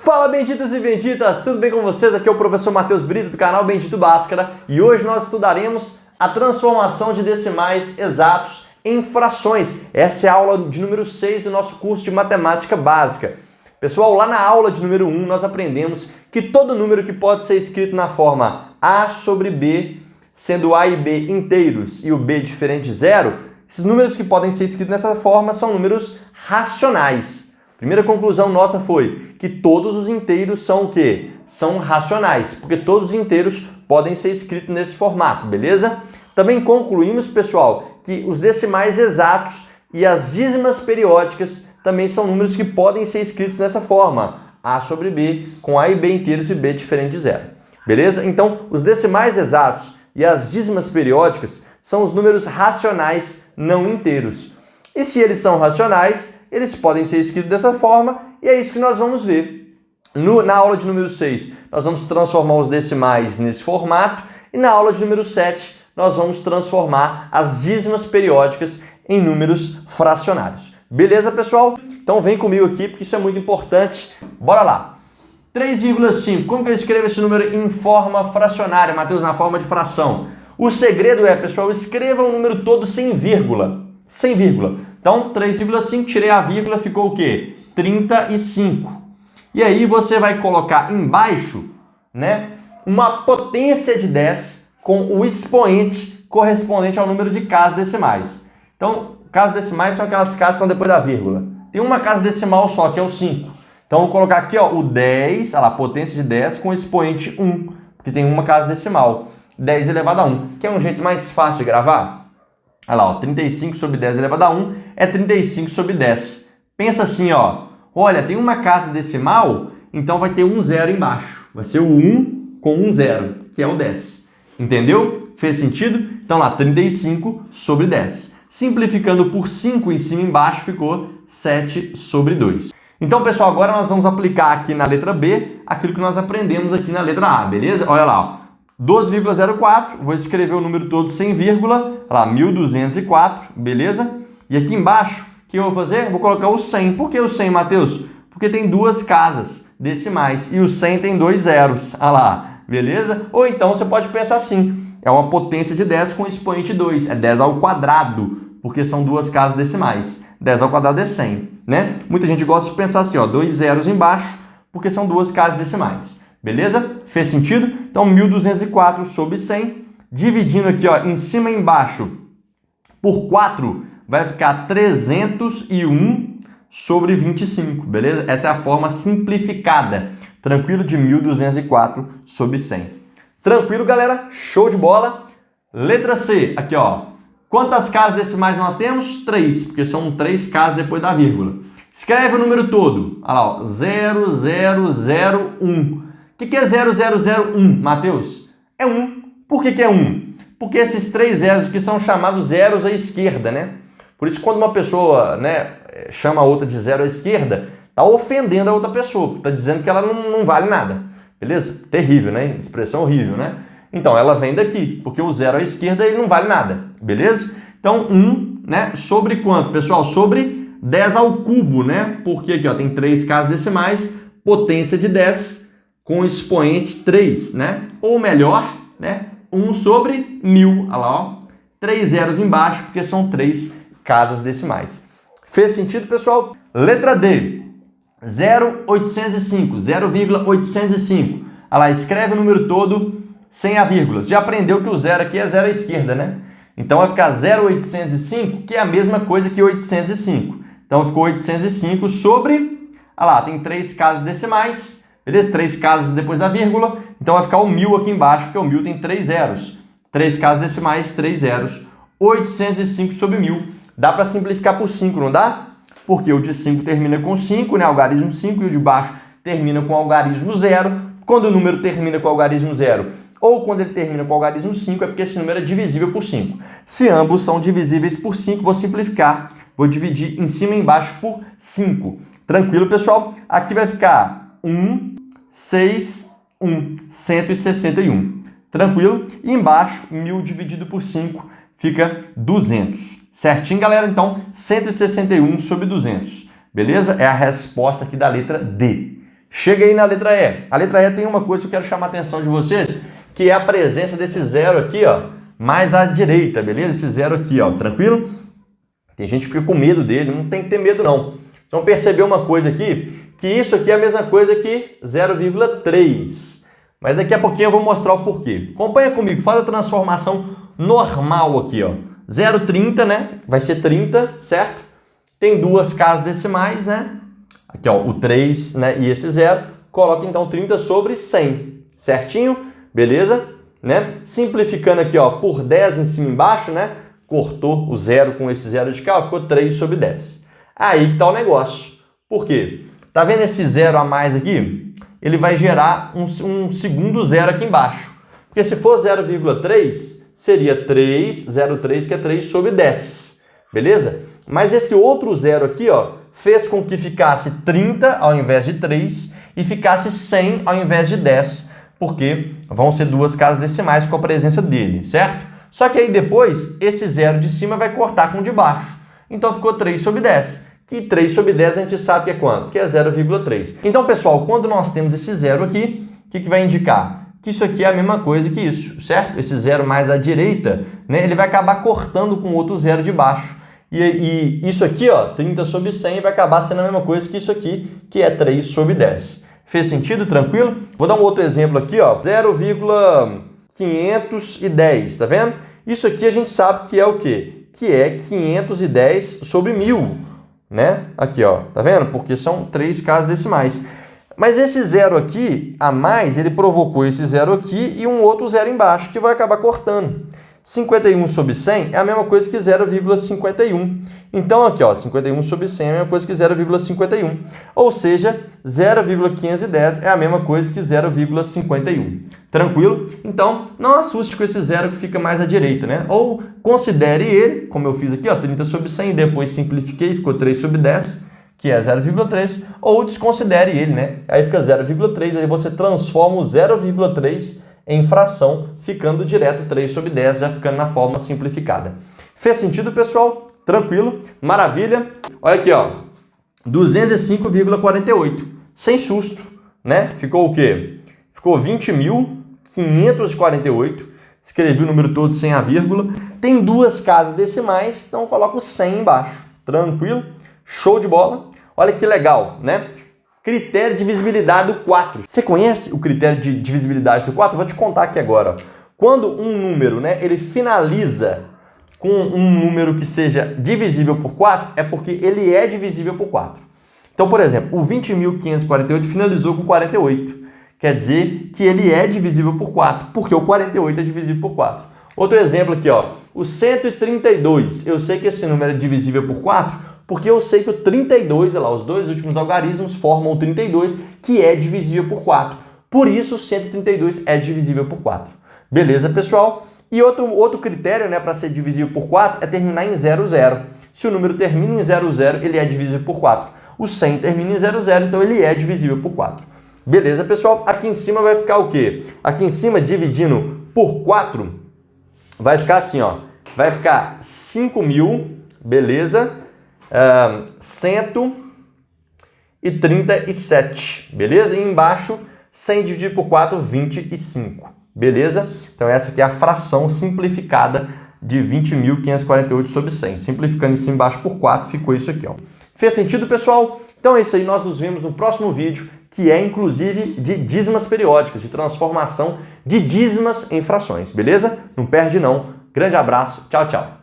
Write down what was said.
Fala, benditos e benditas! Tudo bem com vocês? Aqui é o professor Matheus Brito do canal Bendito Bhaskara e hoje nós estudaremos a transformação de decimais exatos em frações. Essa é a aula de número 6 do nosso curso de Matemática Básica. Pessoal, lá na aula de número 1 nós aprendemos que todo número que pode ser escrito na forma A sobre B, sendo A e B inteiros e o B diferente de zero, esses números que podem ser escritos dessa forma são números racionais. Primeira conclusão nossa foi que todos os inteiros são o quê? São racionais, porque todos os inteiros podem ser escritos nesse formato, beleza? Também concluímos, pessoal, que os decimais exatos e as dízimas periódicas também são números que podem ser escritos dessa forma, A sobre B, com A e B inteiros e B diferente de zero, beleza? Então, os decimais exatos e as dízimas periódicas são os números racionais não inteiros. E se eles são racionais, eles podem ser escritos dessa forma, e é isso que nós vamos ver. Na aula de número 6, nós vamos transformar os decimais nesse formato, e na aula de número 7, nós vamos transformar as dízimas periódicas em números fracionários. Beleza, pessoal? Então vem comigo aqui, porque isso é muito importante. Bora lá! 3,5. Como que eu escrevo esse número em forma fracionária, Matheus, na forma de fração? O segredo é, pessoal, escreva o número todo sem vírgula. Sem vírgula. Então, 3,5, tirei a vírgula, ficou o quê? 35. E aí você vai colocar embaixo, né, uma potência de 10 com o expoente correspondente ao número de casas decimais. Então, casas decimais são aquelas casas que estão depois da vírgula. Tem uma casa decimal só, que é o 5. Então, vou colocar aqui, ó, o 10, olha lá, potência de 10 com o expoente 1, porque tem uma casa decimal. 10 elevado a 1, que é um jeito mais fácil de gravar. Olha lá, ó, 35 sobre 10 elevado a 1 é 35 sobre 10. Pensa assim, ó. Olha, tem uma casa decimal, então vai ter um zero embaixo. Vai ser o 1 com um zero, que é o 10. Entendeu? Fez sentido? Então lá, 35 sobre 10. Simplificando por 5 em cima e embaixo, ficou 7 sobre 2. Então, pessoal, agora nós vamos aplicar aqui na letra B aquilo que nós aprendemos aqui na letra A, beleza? Olha lá, ó. 12,04, vou escrever o número todo sem vírgula, lá, 1204, beleza? E aqui embaixo, o que eu vou fazer? Vou colocar o 100. Por que o 100, Matheus? Porque tem duas casas decimais e o 100 tem dois zeros, olha lá, beleza? Ou então você pode pensar assim, é uma potência de 10 com expoente 2, é 10 ao quadrado, porque são duas casas decimais. 10 ao quadrado é 100, né? Muita gente gosta de pensar assim, ó, dois zeros embaixo, porque são duas casas decimais. Beleza? Fez sentido? Então, 1204 sobre 100, dividindo aqui, ó, em cima e embaixo por 4, vai ficar 301 sobre 25, beleza? Essa é a forma simplificada, tranquilo, de 1204 sobre 100. Tranquilo, galera? Show de bola! Letra C, aqui, ó. Quantas casas decimais nós temos? 3, porque são 3 casas depois da vírgula. Escreve o número todo. Olha lá, ó, 0001. O que é 0001, Matheus? É 1. Por que é 1? Porque esses 3 zeros que são chamados zeros à esquerda, né? Por isso, quando uma pessoa, né, chama a outra de zero à esquerda, está ofendendo a outra pessoa, está dizendo que ela não vale nada. Beleza? Terrível, né? Expressão horrível, né? Então, ela vem daqui, porque o zero à esquerda ele não vale nada. Beleza? Então, 1, né? Sobre quanto, pessoal? Sobre 10 ao cubo, né? Porque aqui, ó, tem 3 casas decimais, potência de 10 com expoente 3, né? Ou melhor, né? 1 sobre 1000, olha lá, ó. 3 zeros embaixo, porque são 3 casas decimais. Fez sentido, pessoal? Letra D, 0,805, 0,805. Olha lá, escreve o número todo sem a vírgula. Você já aprendeu que o zero aqui é zero à esquerda, né? Então vai ficar 0,805, que é a mesma coisa que 805. Então ficou 805 sobre, olha lá, tem 3 casas decimais, beleza? 3 casas depois da vírgula, então vai ficar o 1000 aqui embaixo, porque o 1000 tem 3 zeros. 3 casas decimais, 3 zeros. 805 sobre 1000. Dá para simplificar por 5, não dá? Porque o de 5 termina com 5, né? Algarismo 5, e o de baixo termina com algarismo 0. Quando o número termina com algarismo 0 ou quando ele termina com algarismo 5, é porque esse número é divisível por 5. Se ambos são divisíveis por 5, vou simplificar. Vou dividir em cima e embaixo por 5. Tranquilo, pessoal? Aqui vai ficar 1, 6, 1, 161. Tranquilo? E embaixo, 1000 dividido por 5 fica 200. Certinho, galera? Então, 161 sobre 200. Beleza? É a resposta aqui da letra D. Chega aí na letra E. A letra E tem uma coisa que eu quero chamar a atenção de vocês, que é a presença desse zero aqui, ó, mais à direita, beleza? Esse zero aqui, ó, tranquilo? Tem gente que fica com medo dele, não tem que ter medo não. Vocês vão perceber uma coisa aqui, que isso aqui é a mesma coisa que 0,3. Mas daqui a pouquinho eu vou mostrar o porquê. Acompanha comigo, faz a transformação normal aqui, ó. 0,30, né? Vai ser 30, certo? Tem duas casas decimais, né? Aqui, ó, o 3, né? E esse 0. Coloca, então, 30 sobre 100. Certinho? Beleza? Né? Simplificando aqui, ó, por 10 em cima e embaixo, né? Cortou o 0 com esse 0 de cá, ó, ficou 3 sobre 10. Aí que tá o negócio. Por quê? Tá vendo esse 0 a mais aqui? Ele vai gerar um segundo 0 aqui embaixo. Porque se for 0,3, seria 3, 0,3, que é 3 sobre 10. Beleza? Mas esse outro 0 aqui, ó, fez com que ficasse 30 ao invés de 3 e ficasse 100 ao invés de 10, porque vão ser duas casas decimais com a presença dele, certo? Só que aí depois, esse 0 de cima vai cortar com o de baixo. Então ficou 3 sobre 10. Que 3 sobre 10 a gente sabe que é quanto? Que é 0,3. Então, pessoal, quando nós temos esse 0 aqui, o que vai indicar? Que isso aqui é a mesma coisa que isso, certo? Esse 0 mais à direita, né, ele vai acabar cortando com o outro 0 de baixo. E isso aqui, ó, 30 sobre 100, vai acabar sendo a mesma coisa que isso aqui, que é 3 sobre 10. Fez sentido? Tranquilo? Vou dar um outro exemplo aqui, ó, 0,510, tá vendo? Isso aqui a gente sabe que é o quê? Que é 510 sobre 1000, né? Aqui, ó, tá vendo? Porque são 3 casas decimais. Mas esse 0 aqui, a mais, ele provocou esse 0 aqui e um outro 0 embaixo, que vai acabar cortando. 51 sobre 100 é a mesma coisa que 0,51. Então, aqui, ó, 51 sobre 100 é a mesma coisa que 0,51. Ou seja, 0,510 é a mesma coisa que 0,51. Tranquilo? Então, não assuste com esse 0 que fica mais à direita, né? Ou considere ele, como eu fiz aqui, ó, 30 sobre 100, depois simplifiquei, ficou 3 sobre 10, que é 0,3, ou desconsidere ele, né? Aí fica 0,3, aí você transforma o 0,3 em fração, ficando direto 3 sobre 10, já ficando na forma simplificada. Fez sentido, pessoal? Tranquilo? Maravilha? Olha aqui, ó, 205,48. Sem susto, né? Ficou o quê? Ficou 20.548. Escrevi o número todo sem a vírgula. Tem duas casas decimais, então eu coloco 100 embaixo. Tranquilo? Show de bola? Olha que legal, né? Critério de divisibilidade do 4. Você conhece o critério de divisibilidade do 4? Vou te contar aqui agora. Quando um número, né, ele finaliza com um número que seja divisível por 4, é porque ele é divisível por 4. Então, por exemplo, o 20.548 finalizou com 48. Quer dizer que ele é divisível por 4, porque o 48 é divisível por 4. Outro exemplo aqui, ó, o 132. Eu sei que esse número é divisível por 4, porque eu sei que o 32, olha lá, os dois últimos algarismos formam o 32, que é divisível por 4. Por isso, o 132 é divisível por 4. Beleza, pessoal? E outro critério, né, para ser divisível por 4 é terminar em 00. Se o número termina em 00, ele é divisível por 4. O 100 termina em 00, então ele é divisível por 4. Beleza, pessoal? Aqui em cima vai ficar o quê? Aqui em cima, dividindo por 4, vai ficar assim, ó. Vai ficar 5.000, beleza? 137, beleza? E embaixo, 100 dividido por 4, 25, beleza? Então essa aqui é a fração simplificada de 20.548 sobre 100. Simplificando em cima e embaixo por 4, ficou isso aqui, ó. Fez sentido, pessoal? Então é isso aí, nós nos vemos no próximo vídeo, que é inclusive de dízimas periódicas, de transformação de dízimas em frações, beleza? Não perde não. Grande abraço, tchau, tchau.